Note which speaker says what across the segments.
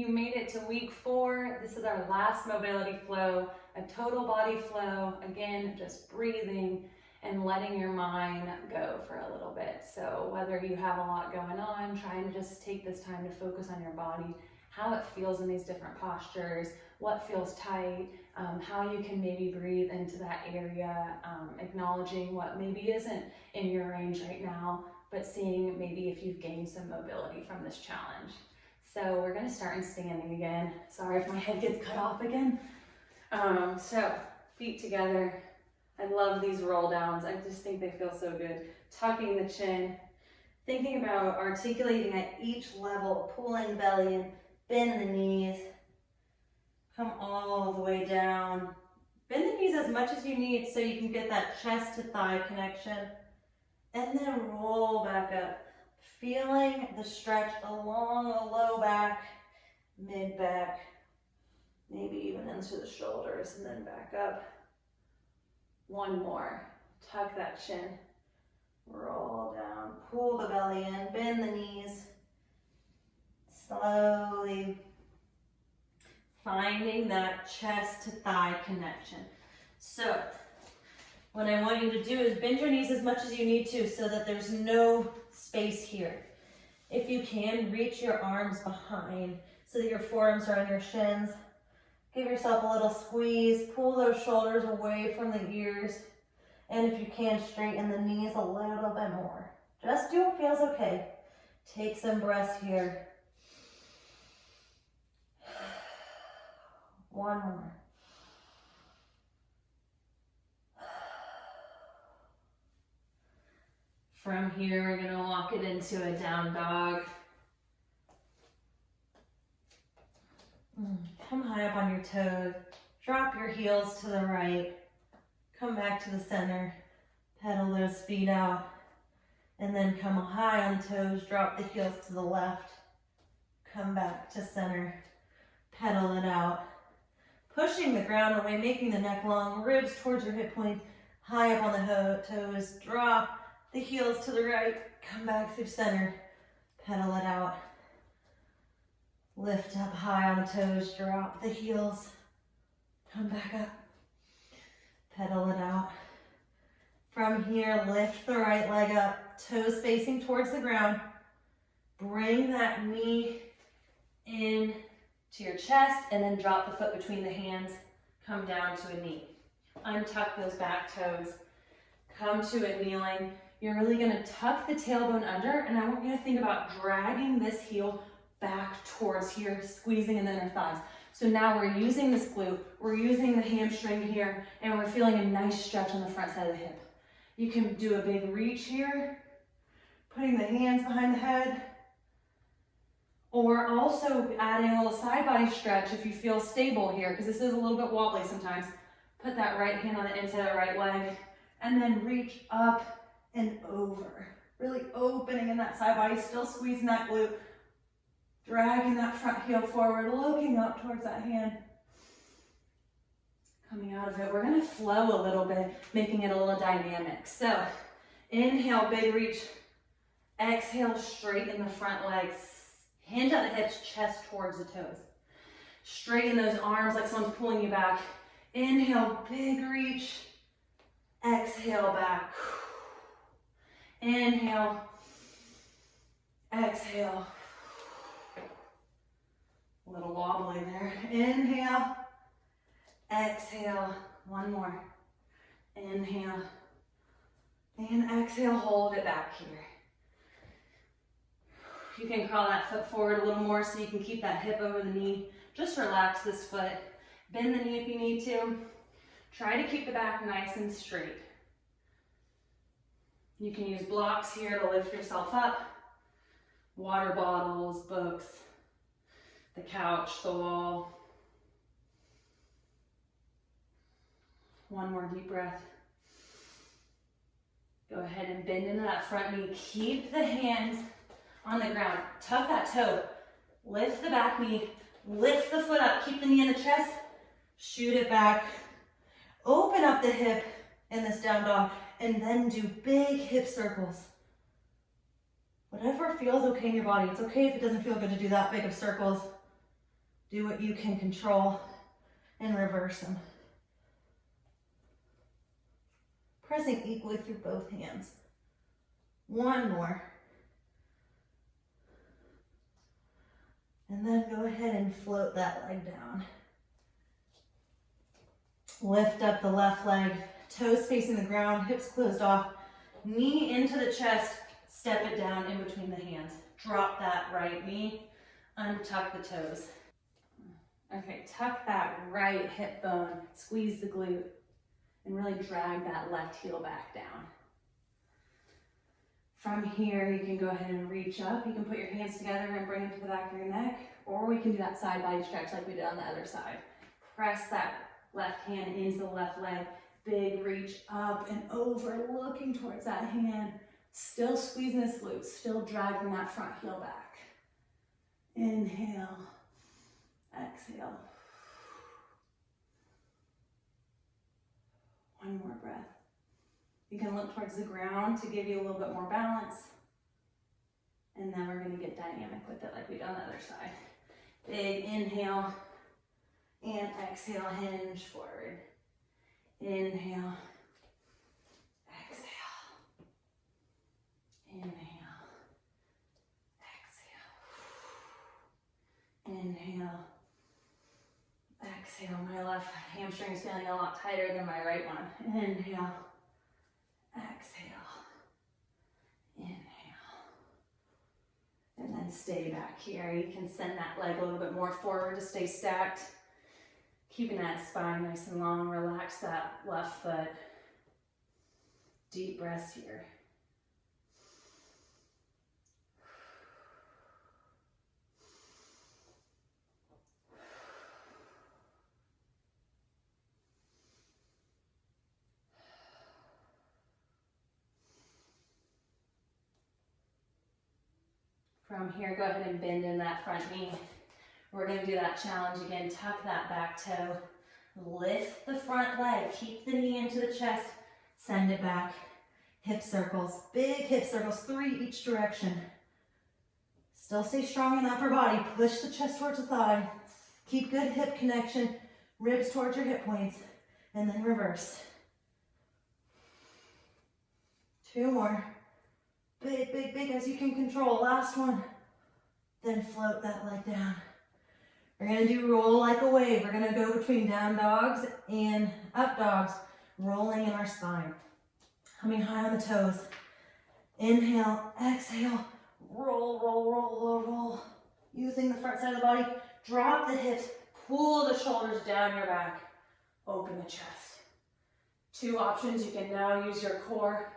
Speaker 1: You made it to week 4. This is our last mobility flow, a total body flow. Again, just breathing and letting your mind go for a little bit. So whether you have a lot going on, trying to just take this time to focus on your body, how it feels in these different postures, what feels tight, how you can maybe breathe into that area, acknowledging what maybe isn't in your range right now, but seeing maybe if you've gained some mobility from this challenge. So we're gonna start in standing again. Sorry if my head gets cut off again. So feet together. I love these roll downs. I just think they feel so good. Tucking the chin, thinking about articulating at each level, pulling the belly in, bend the knees, come all the way down. Bend the knees as much as you need so you can get that chest to thigh connection. And then roll back up, feeling the stretch along the low back, mid back, maybe even into the shoulders, and then back up. One more. Tuck that chin, roll down, pull the belly in, bend the knees, slowly finding that chest to thigh connection. So what I want you to do is bend your knees as much as you need to so that there's no space here. If you can, reach your arms behind so that your forearms are on your shins. Give yourself a little squeeze, pull those shoulders away from the ears, and if you can, straighten the knees a little bit more. Just do what feels okay. Take some breaths here. One more. From here, we're gonna walk it into a down dog. Come high up on your toes, drop your heels to the right, come back to the center, pedal those feet out, and then come high on the toes, drop the heels to the left, come back to center, pedal it out, pushing the ground away, making the neck long, ribs towards your hip point, high up on the toes, drop the heels to the right, come back through center, pedal it out. Lift up high on the toes, drop the heels, come back up, pedal it out. From here, lift the right leg up, toes facing towards the ground. Bring that knee in to your chest and then drop the foot between the hands, come down to a knee. Untuck those back toes, come to a kneeling. You're really gonna tuck the tailbone under, and I want you to think about dragging this heel back towards here, squeezing in the inner thighs. So now we're using this glute, we're using the hamstring here, and we're feeling a nice stretch on the front side of the hip. You can do a big reach here, putting the hands behind the head, or also adding a little side body stretch if you feel stable here, because this is a little bit wobbly sometimes. Put that right hand on the inside of the right leg, and then reach up and over. Really opening in that side body, still squeezing that glute. Dragging that front heel forward, looking up towards that hand. Coming out of it, we're gonna flow a little bit, making it a little dynamic. So, inhale, big reach. Exhale, straighten the front legs. Hinge at the hips, chest towards the toes. Straighten those arms like someone's pulling you back. Inhale, big reach. Exhale, back. Inhale. Exhale. A little wobbly there. Inhale, exhale, one more. Inhale, and exhale, hold it back here. You can crawl that foot forward a little more so you can keep that hip over the knee. Just relax this foot. Bend the knee if you need to. Try to keep the back nice and straight. You can use blocks here to lift yourself up. Water bottles, books, the couch, the wall. One more deep breath. Go ahead and bend into that front knee. Keep the hands on the ground. Tuck that toe. Lift the back knee. Lift the foot up. Keep the knee in the chest. Shoot it back. Open up the hip in this down dog. And then do big hip circles. Whatever feels okay in your body. It's okay if it doesn't feel good to do that big of circles.
Speaker 2: Do what you can control and reverse them. Pressing equally through both hands. One more. And then go ahead and float that leg down. Lift up the left leg, toes facing the ground, hips closed off, knee into the chest, step it down in between the hands. Drop that right knee, untuck the toes. Okay, tuck that right hip bone, squeeze the glute, and really drag that left heel back down. From here, you can go ahead and reach up. You can put your hands together and bring it to the back of your neck, or we can do that side body stretch like we did on the other side. Press that left hand into the left leg, big reach up and over, looking towards that hand, still squeezing this glute, still dragging that front heel back. Inhale, exhale. One more breath. You can look towards the ground to give you a little bit more balance. And then we're going to get dynamic with it like we did on the other side. Big inhale and exhale, hinge forward. Inhale, exhale. Inhale, exhale. Inhale, exhale. My left hamstring is feeling a lot tighter than my right one. Inhale, exhale, inhale. And then stay back here. You can send that leg a little bit more forward to stay stacked. Keeping that spine nice and long. Relax that left foot. Deep breaths here. From here, go ahead and bend in that front knee. We're going to do that challenge again. Tuck that back toe. Lift the front leg. Keep the knee into the chest. Send it back. Hip circles. Big hip circles. 3 each direction. Still stay strong in the upper body. Push the chest towards the thigh. Keep good hip connection. Ribs towards your hip points. And then reverse. 2 more. Big, big, big as you can control. Last one. Then float that leg down. We're going to do roll like a wave. We're going to go between down dogs and up dogs, rolling in our spine. Coming high on the toes. Inhale, exhale, roll, roll, roll, roll, roll. Using the front side of the body. Drop the hips, pull the shoulders down your back. Open the chest. 2 options. You can now use your core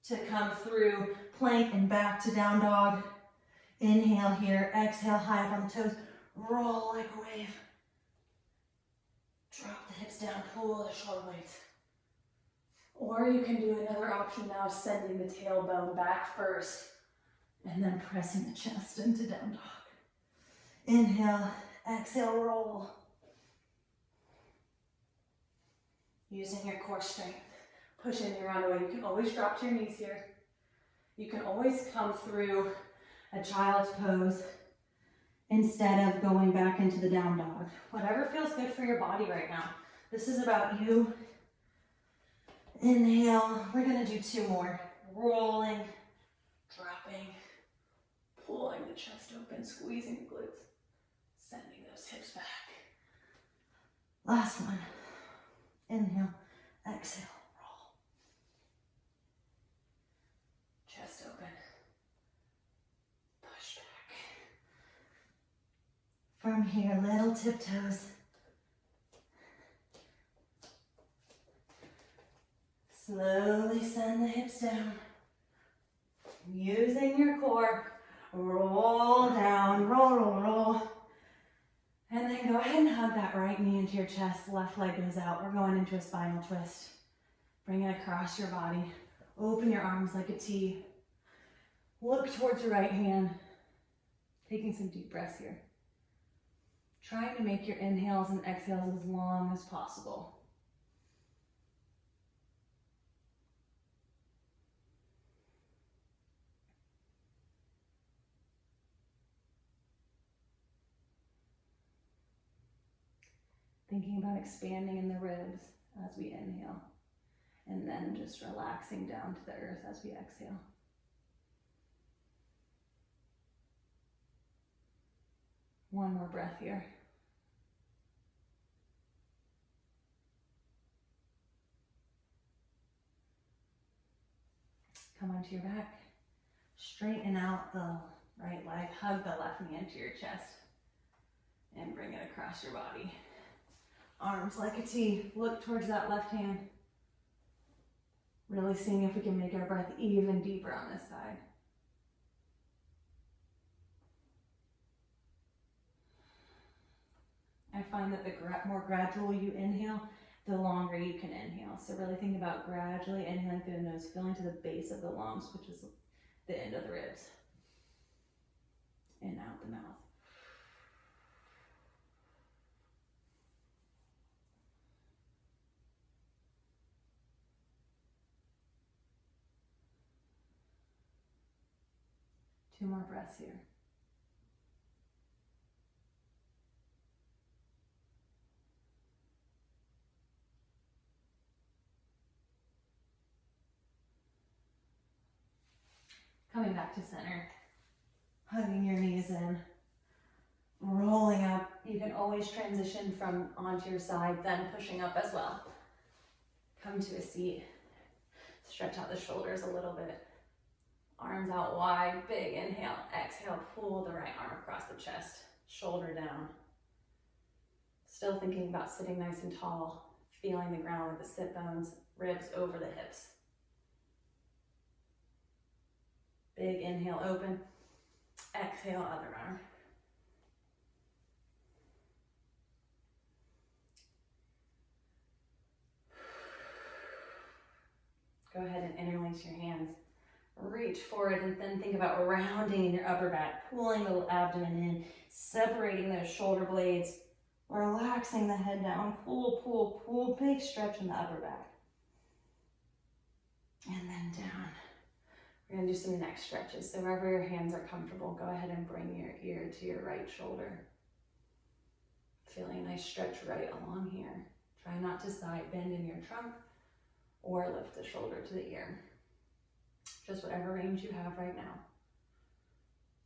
Speaker 2: to come through plank and back to down dog. Inhale here, exhale, high up on the toes. Roll like a wave. Drop the hips down, pull the shoulder blades. Or you can do another option now, sending the tailbone back first and then pressing the chest into down dog. Inhale, exhale, roll. Using your core strength. Push in your own way. You can always drop to your knees here. You can always come through a child's pose instead of going back into the down dog. Whatever feels good for your body right now. This is about you. Inhale. We're going to do 2 more. Rolling, dropping, pulling the chest open, squeezing the glutes, sending those hips back. Last one. Inhale, exhale. Chest open. Push back. From here, little tiptoes. Slowly send the hips down. Using your core. Roll down, roll, roll, roll. And then go ahead and hug that right knee into your chest. Left leg goes out. We're going into a spinal twist. Bring it across your body. Open your arms like a T. Look towards your right hand. Taking some deep breaths here. Trying to make your inhales and exhales as long as possible.
Speaker 1: Thinking about expanding in the ribs as we inhale, and then just relaxing down to the earth as we exhale. One more breath here. Come onto your back. Straighten out the right leg. Hug the left knee into your chest. And bring it across your body. Arms like a T. Look towards that left hand. Really seeing if we can make our breath even deeper on this side. I find that the more gradual you inhale, the longer you can inhale. So really think about gradually inhaling through the nose, filling to the base of the lungs, which is the end of the ribs. And out the mouth. Two more breaths here. Coming back to center, hugging your knees in, rolling up. You can always transition from onto your side, then pushing up as well. Come to a seat, stretch out the shoulders a little bit. Arms out wide, big inhale, exhale, pull the right arm across the chest, shoulder down. Still thinking about sitting nice and tall, feeling the ground with the sit bones, ribs over the hips. Big inhale, open. Exhale, other arm. Go ahead and interlace your hands. Reach forward and then think about rounding in your upper back, pulling the abdomen in, separating those shoulder blades, relaxing the head down. Pull, pull, pull. Big stretch in the upper back. And then down. We're going to do some neck stretches. So wherever your hands are comfortable, go ahead and bring your ear to your right shoulder. Feeling a nice stretch right along here. Try not to side bend in your trunk or lift the shoulder to the ear. Just whatever range you have right now.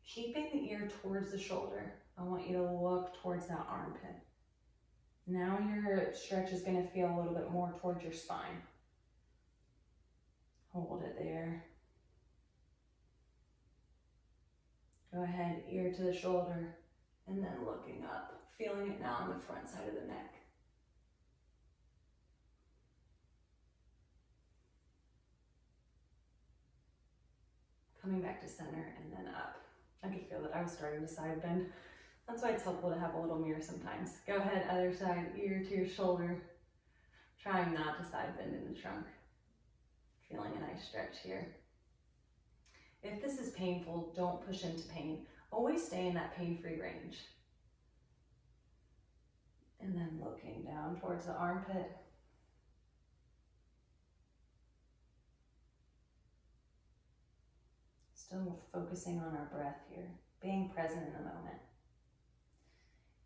Speaker 1: Keeping the ear towards the shoulder, I want you to look towards that armpit. Now your stretch is going to feel a little bit more towards your spine. Hold it there. Go ahead, ear to the shoulder, and then looking up, feeling it now on the front side of the neck. Coming back to center and then up. I could feel that I was starting to side bend. That's why it's helpful to have a little mirror sometimes. Go ahead, other side, ear to your shoulder. Trying not to side bend in the trunk. Feeling a nice stretch here. If this is painful, don't push into pain. Always stay in that pain-free range. And then looking down towards the armpit. Still focusing on our breath here, being present in the moment.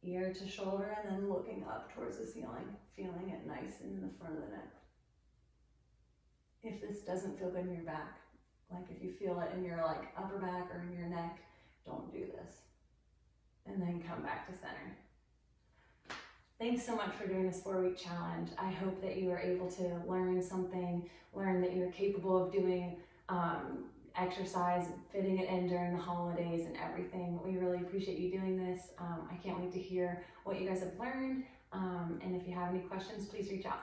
Speaker 1: Ear to shoulder and then looking up towards the ceiling, feeling it nice in the front of the neck. If this doesn't feel good in your back, like if you feel it in your upper back or in your neck, don't do this. And then come back to center. Thanks so much for doing this 4-week challenge. I hope that you are able to learn something, learn that you're capable of doing exercise, fitting it in during the holidays and everything. We really appreciate you doing this. I can't wait to hear what you guys have learned. And if you have any questions, please reach out.